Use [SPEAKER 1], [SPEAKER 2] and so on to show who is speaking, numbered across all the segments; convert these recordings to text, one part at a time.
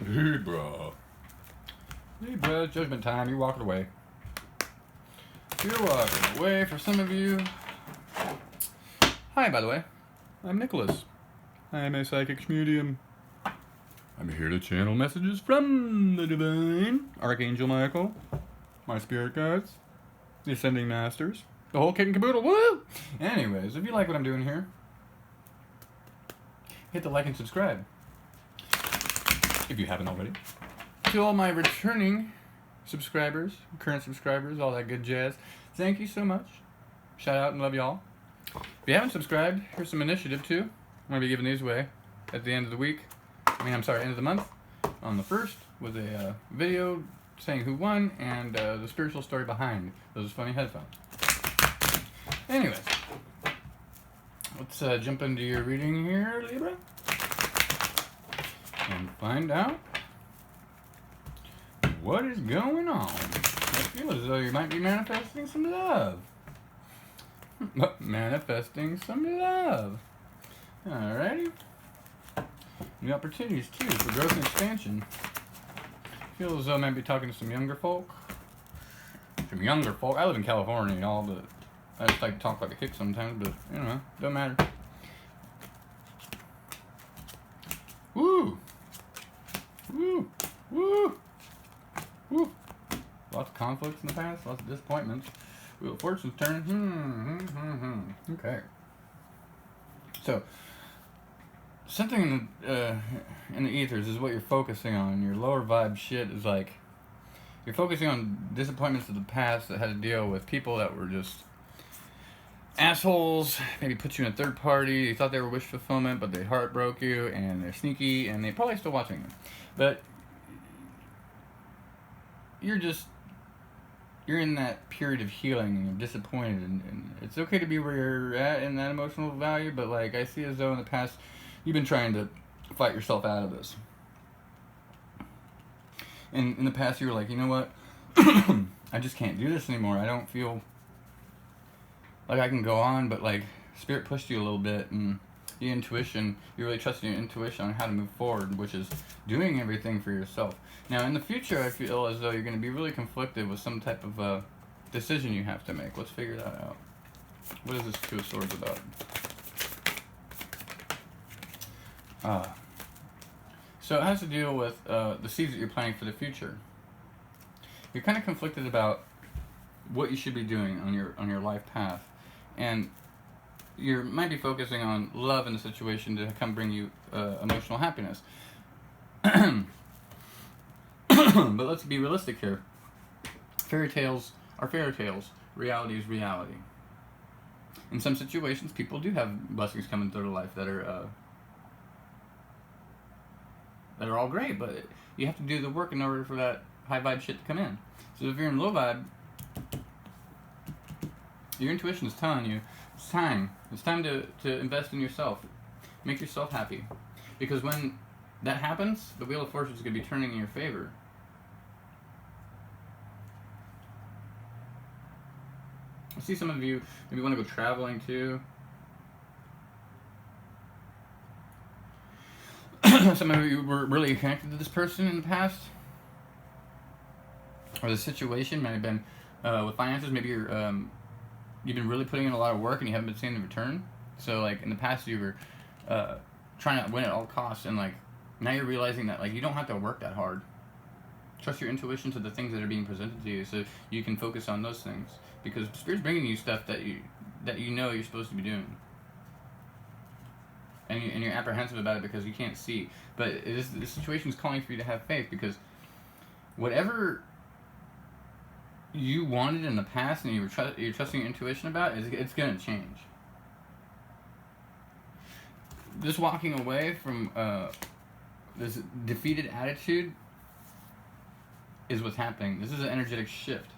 [SPEAKER 1] Libra. Libra, judgment time. You're walking away. You're walking away for some of you. Hi, by the way. I'm Nicholas. I am a psychic medium. I'm here to channel messages from the divine, Archangel Michael, my spirit guides, the ascending masters, the whole kit and caboodle. Woo! Anyways, if you like what I'm doing here, hit the like and subscribe. If you haven't already. To all my returning subscribers, current subscribers, all that good jazz, thank you so much. Shout out and love y'all. If you haven't subscribed, here's some initiative too. I'm going to be giving these away at the end of the week. End of the month. On the 1st with a video saying who won and the spiritual story behind those funny headphones. Anyways, let's jump into your reading here, Libra. And find out what is going on. I feel as though you might be manifesting some love. Manifesting some love. Alrighty. New opportunities too for growth and expansion. I feel as though I might be talking to some younger folk. I live in California, y'all, but I just like to talk like a hick sometimes, but you know, don't matter. Woo! Woo! Woo! Woo! Lots of conflicts in the past, lots of disappointments. Wheel of Fortune's turning. Okay. So, something in the ethers is what you're focusing on. Your lower vibe shit is like, you're focusing on disappointments of the past that had to deal with people that were just assholes, maybe put you in a third party. You thought they were wish fulfillment, but they heartbroke you, and they're sneaky, and they're probably still watching you. But you're in that period of healing, and you're disappointed, and it's okay to be where you're at in that emotional value, but like, I see as though in the past, you've been trying to fight yourself out of this. And in the past, you were like, you know what? I just can't do this anymore. I don't feel like I can go on, but like spirit pushed you a little bit, and your intuition, you really trusted your intuition on how to move forward, which is doing everything for yourself. Now in the future, I feel as though you're going to be really conflicted with some type of decision you have to make. Let's figure that out. What is this Two of Swords about? So it has to deal with the seeds that you're planting for the future. You're kind of conflicted about what you should be doing on your life path, and you might be focusing on love in the situation to come bring you emotional happiness. But let's be realistic here. Fairy tales are fairy tales. Reality is reality. In some situations, people do have blessings come into their life that are all great, but you have to do the work in order for that high vibe shit to come in. So if you're in low vibe, your intuition is telling you it's time. It's time to invest in yourself. Make yourself happy. Because when that happens, the Wheel of Fortune is going to be turning in your favor. I see some of you maybe want to go traveling too. Some of you were really connected to this person in the past, or the situation might have been with finances. Maybe you've been really putting in a lot of work and you haven't been seeing the return. So like in the past you were trying to win at all costs, and like now you're realizing that like you don't have to work that hard. Trust your intuition to the things that are being presented to you, so you can focus on those things, because Spirit's bringing you stuff that you know you're supposed to be doing. And you're apprehensive about it because you can't see. But the situation is calling for you to have faith, because whatever you wanted in the past and you're trusting your intuition about, it's going to change. Just walking away from this defeated attitude is what's happening. This is an energetic shift.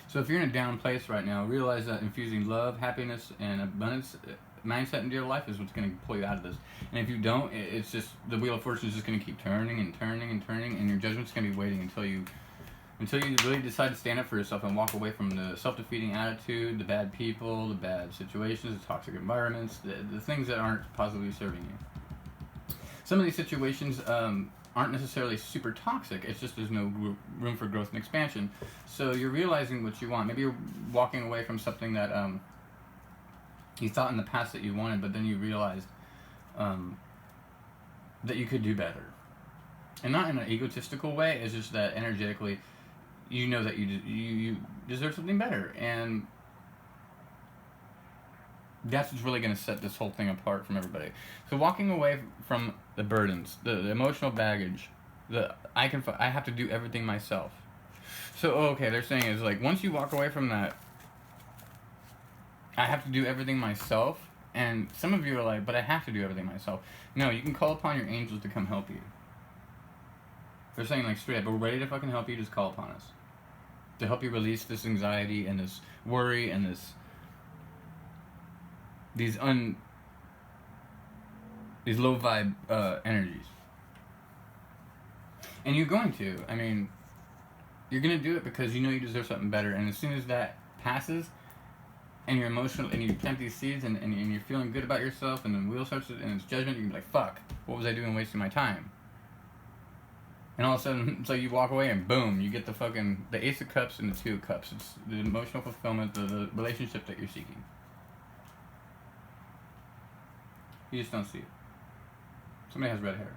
[SPEAKER 1] So if you're in a down place right now, realize that infusing love, happiness, and abundance mindset into your life is what's going to pull you out of this. And if you don't, it's just the Wheel of Fortune is just going to keep turning and turning and turning, and your judgment's going to be waiting until you really decide to stand up for yourself and walk away from the self-defeating attitude, the bad people, the bad situations, the toxic environments, the things that aren't positively serving you. some of these situations aren't necessarily super toxic. It's just there's no room for growth and expansion. So you're realizing what you want. Maybe you're walking away from something that you thought in the past that you wanted, but then you realized that you could do better. And not in an egotistical way. It's just that energetically, you know that you deserve something better, and that's what's really going to set this whole thing apart from everybody. So walking away from the burdens, the emotional baggage, I have to do everything myself. So okay, they're saying is like once you walk away from that, I have to do everything myself. And some of you are like, but I have to do everything myself. No, you can call upon your angels to come help you. They're saying like straight up, we're ready to fucking help you, just call upon us. To help you release this anxiety and this worry and these low vibe energies. And you're going to. I mean, you're going to do it because you know you deserve something better. And as soon as that passes, and you're emotional, and you plant these seeds, and you're feeling good about yourself, and then wheel starts, and it's judgment, you can be like, fuck, what was I doing wasting my time? And all of a sudden, it's like you walk away and boom, you get the Ace of Cups and the Two of Cups. It's the emotional fulfillment, the relationship that you're seeking. You just don't see it. Somebody has red hair.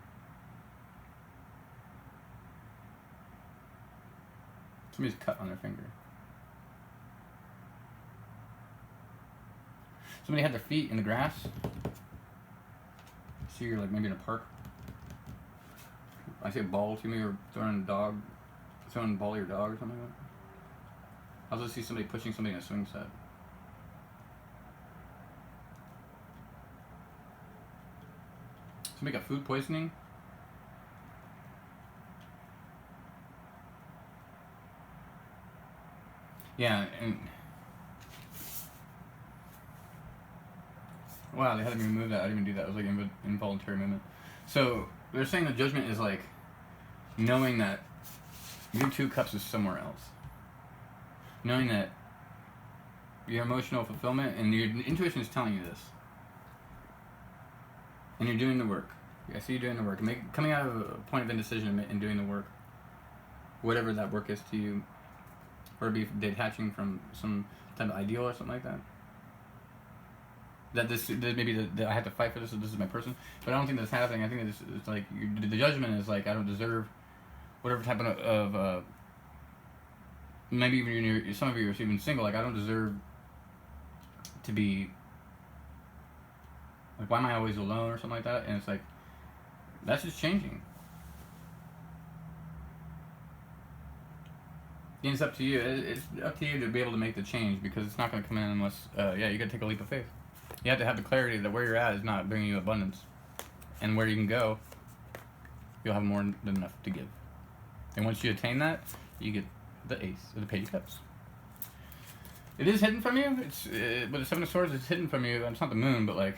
[SPEAKER 1] Somebody's cut on their finger. Somebody had their feet in the grass. See, you're like maybe in a park. I see a ball to me, or throwing a ball at your dog or something like that. I also see somebody pushing somebody in a swing set. Somebody got food poisoning. Yeah, and wow, they had me remove that. I didn't even do that. It was like involuntary movement. So they're saying the judgment is like knowing that your Two Cups is somewhere else. Knowing that your emotional fulfillment and your intuition is telling you this. And you're doing the work. I see you doing the work. Coming out of a point of indecision and doing the work. Whatever that work is to you. Or be detaching from some type of ideal or something like that. That maybe I have to fight for this, or this is my person. But I don't think that's happening. I think it's like the judgment is like I don't deserve whatever type of maybe even some of you are even single. Like I don't deserve to be like, why am I always alone or something like that? And it's like that's just changing. And it's up to you. It's up to you to be able to make the change, because it's not going to come in unless you got to take a leap of faith. You have to have the clarity that where you're at is not bringing you abundance, and where you can go, you'll have more than enough to give. And once you attain that, you get the Ace or the Page of Cups. It is hidden from you. It's with the Seven of Swords. It's hidden from you. It's not the moon, but like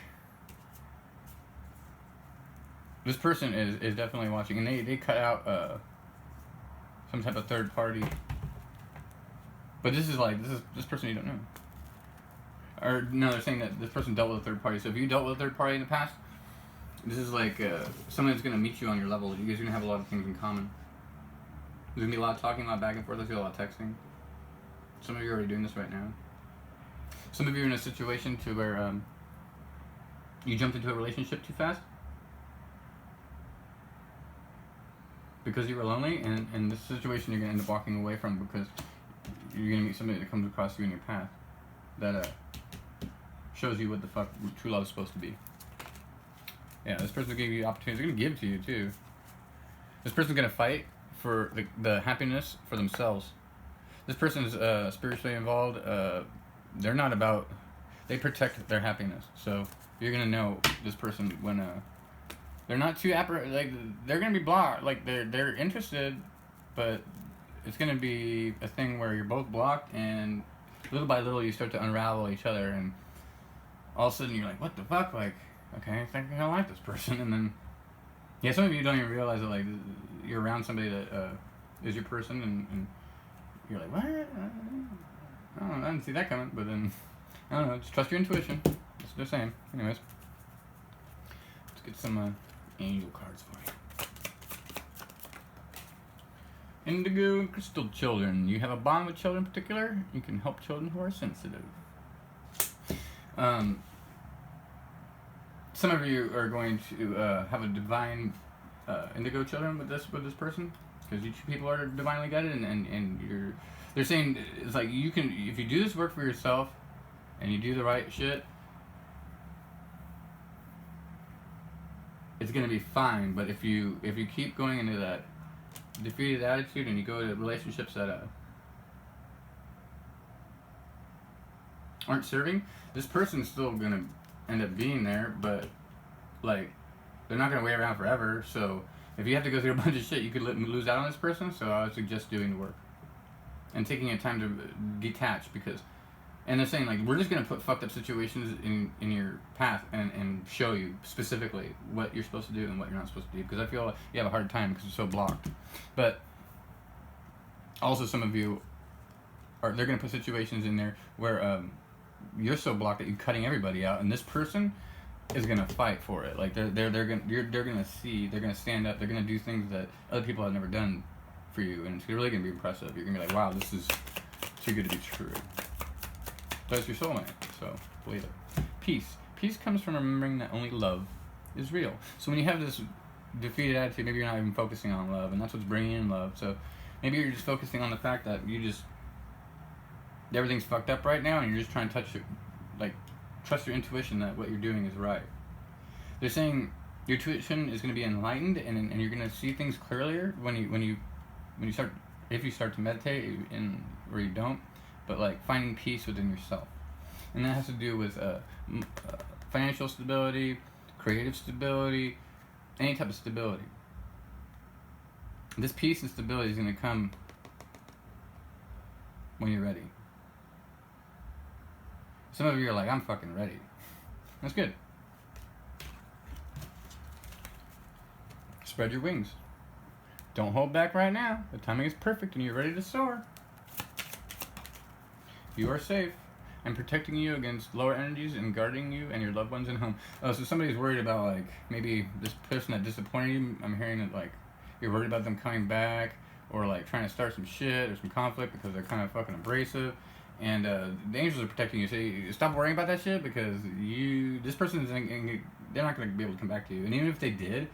[SPEAKER 1] this person is definitely watching, and they cut out some type of third party. But this is this person you don't know. Or no, they're saying that this person dealt with a third party. So if you dealt with a third party in the past, this is like someone that's going to meet you on your level. You guys are going to have a lot of things in common. There's going to be a lot of talking, a lot of back and forth. There's going to be a lot of texting. Some of you are already doing this right now. Some of you are in a situation to where you jumped into a relationship too fast. Because you were lonely, and this situation you're going to end up walking away from because you're going to meet somebody that comes across you in your path that shows you what the fuck true love is supposed to be. Yeah, this person will give you opportunities. They're going to give to you, too. This person's going to fight for the happiness for themselves. This person's spiritually involved. They're not about... They protect their happiness. So you're going to know this person when... they're not too they're gonna be blocked. Like they're interested, but it's gonna be a thing where you're both blocked, and little by little you start to unravel each other, and all of a sudden you're like, what the fuck? Like, okay, I think I like this person, and then some of you don't even realize that like you're around somebody that is your person, and you're like, what? I don't know, I didn't see that coming. But then I don't know. Just trust your intuition. That's what they're saying. Anyways, let's get some. angel cards for you. Indigo and crystal children. You have a bond with children in particular. You can help children who are sensitive. Some of you are going to have a divine indigo children with this person, because you people are divinely guided, and they're saying it's like you can, if you do this work for yourself and you do the right shit, it's gonna be fine. But if you keep going into that defeated attitude and you go to relationships that aren't serving, this person's still gonna end up being there, but like they're not gonna wait around forever. So if you have to go through a bunch of shit, you could lose out on this person. So I would suggest doing the work and taking your time to detach, because, and they're saying like, we're just gonna put fucked up situations in your path and show you specifically what you're supposed to do and what you're not supposed to do, because I feel like you have a hard time because you're so blocked. But also some of you they're gonna put situations in there where you're so blocked that you're cutting everybody out, and this person is gonna fight for it. Like they're gonna stand up, they're gonna do things that other people have never done for you, and it's really gonna be impressive. You're gonna be like, wow, this is too good to be true. But it's your soulmate, so believe it. Peace comes from remembering that only love is real. So when you have this defeated attitude, maybe you're not even focusing on love, and that's what's bringing in love. So maybe you're just focusing on the fact that everything's fucked up right now, and you're just trying to trust your intuition that what you're doing is right. They're saying your intuition is going to be enlightened, and you're going to see things clearer when you start, if you start to meditate, or you don't, but like finding peace within yourself. And that has to do with financial stability, creative stability, any type of stability. This peace and stability is going to come when you're ready. Some of you are like, I'm fucking ready. That's good. Spread your wings. Don't hold back right now. The timing is perfect and you're ready to soar. You are safe. I'm protecting you against lower energies and guarding you and your loved ones in home. Oh, so somebody's worried about, like, maybe this person that disappointed you. I'm hearing that, like, you're worried about them coming back, or like trying to start some shit or some conflict because they're kind of fucking abrasive. And the angels are protecting you. So stop worrying about that shit, because this person they're not going to be able to come back to you. And even if they did,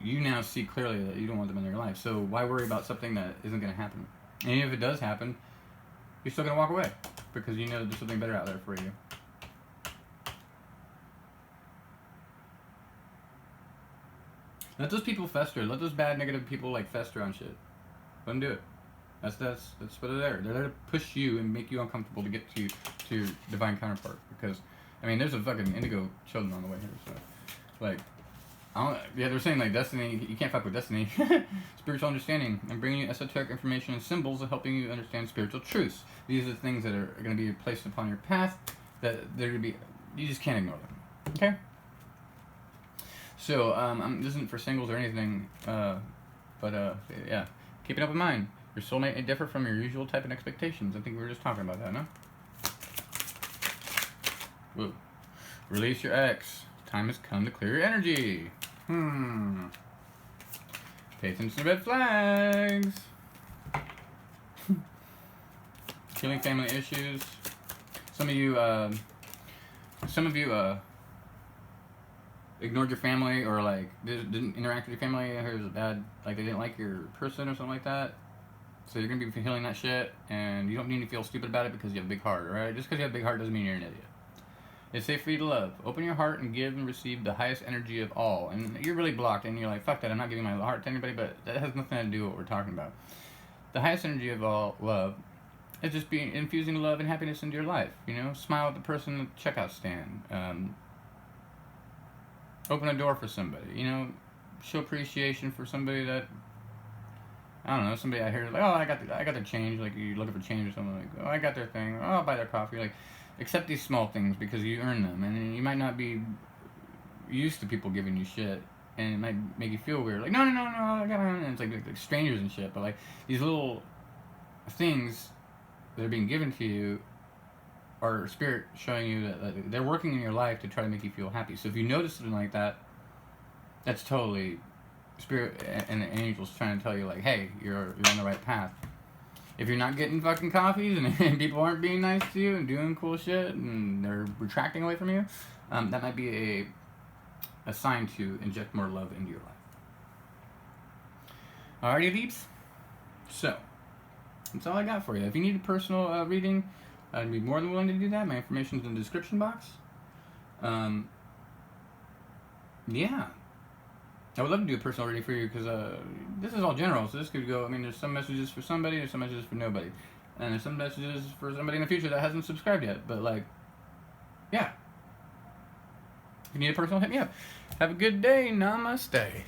[SPEAKER 1] you now see clearly that you don't want them in your life. So why worry about something that isn't going to happen? And even if it does happen, you're still going to walk away, because you know that there's something better out there for you. Let those people fester. Let those bad, negative people like fester on shit. Let them do it. That's what they're there. They're there to push you and make you uncomfortable to get to your divine counterpart. Because, I mean, there's a fucking indigo children on the way here. So, like, they're saying, like, destiny, you can't fuck with destiny. Spiritual understanding. I'm bringing you esoteric information and symbols of helping you understand spiritual truths. These are the things that are going to be placed upon your path that they're going to be, you just can't ignore them. Okay? So, this isn't for singles or anything, but yeah. Keep an open mind. Your soulmate may differ from your usual type and expectations. I think we were just talking about that, no? Whoa. Release your ex. Time has come to clear your energy. Pay attention to red flags. Healing family issues. Some of you ignored your family, or like didn't interact with your family. I heard it was bad, like they didn't like your person or something like that. So you're gonna be healing that shit, and you don't need to feel stupid about it because you have a big heart, alright? Just because you have a big heart doesn't mean you're an idiot. It's safe for you to love. Open your heart and give and receive the highest energy of all. And you're really blocked, and you're like, fuck that, I'm not giving my heart to anybody, but that has nothing to do with what we're talking about. The highest energy of all, love, is just infusing love and happiness into your life. You know, smile at the person at the checkout stand. Open a door for somebody. You know, show appreciation for somebody that, I don't know, somebody I hear like, oh, I got their change, like you're looking for change or something, like, oh, I got their thing, oh, I'll buy their coffee. Like, accept these small things because you earn them, and you might not be used to people giving you shit, and it might make you feel weird. Like, no, I got it. And it's like strangers and shit, but like these little things that are being given to you are spirit showing you that they're working in your life to try to make you feel happy. So if you notice something like that, that's totally spirit and the angels trying to tell you, like, hey, you're on the right path. If you're not getting fucking coffees and people aren't being nice to you and doing cool shit and they're retracting away from you, that might be a sign to inject more love into your life. Alrighty, Leaps. So, that's all I got for you. If you need a personal reading, I'd be more than willing to do that. My information's in the description box. Yeah. I would love to do a personal reading for you because this is all general, so this could go, I mean, there's some messages for somebody, there's some messages for nobody. And there's some messages for somebody in the future that hasn't subscribed yet, but like, yeah. If you need a personal, hit me up. Have a good day. Namaste.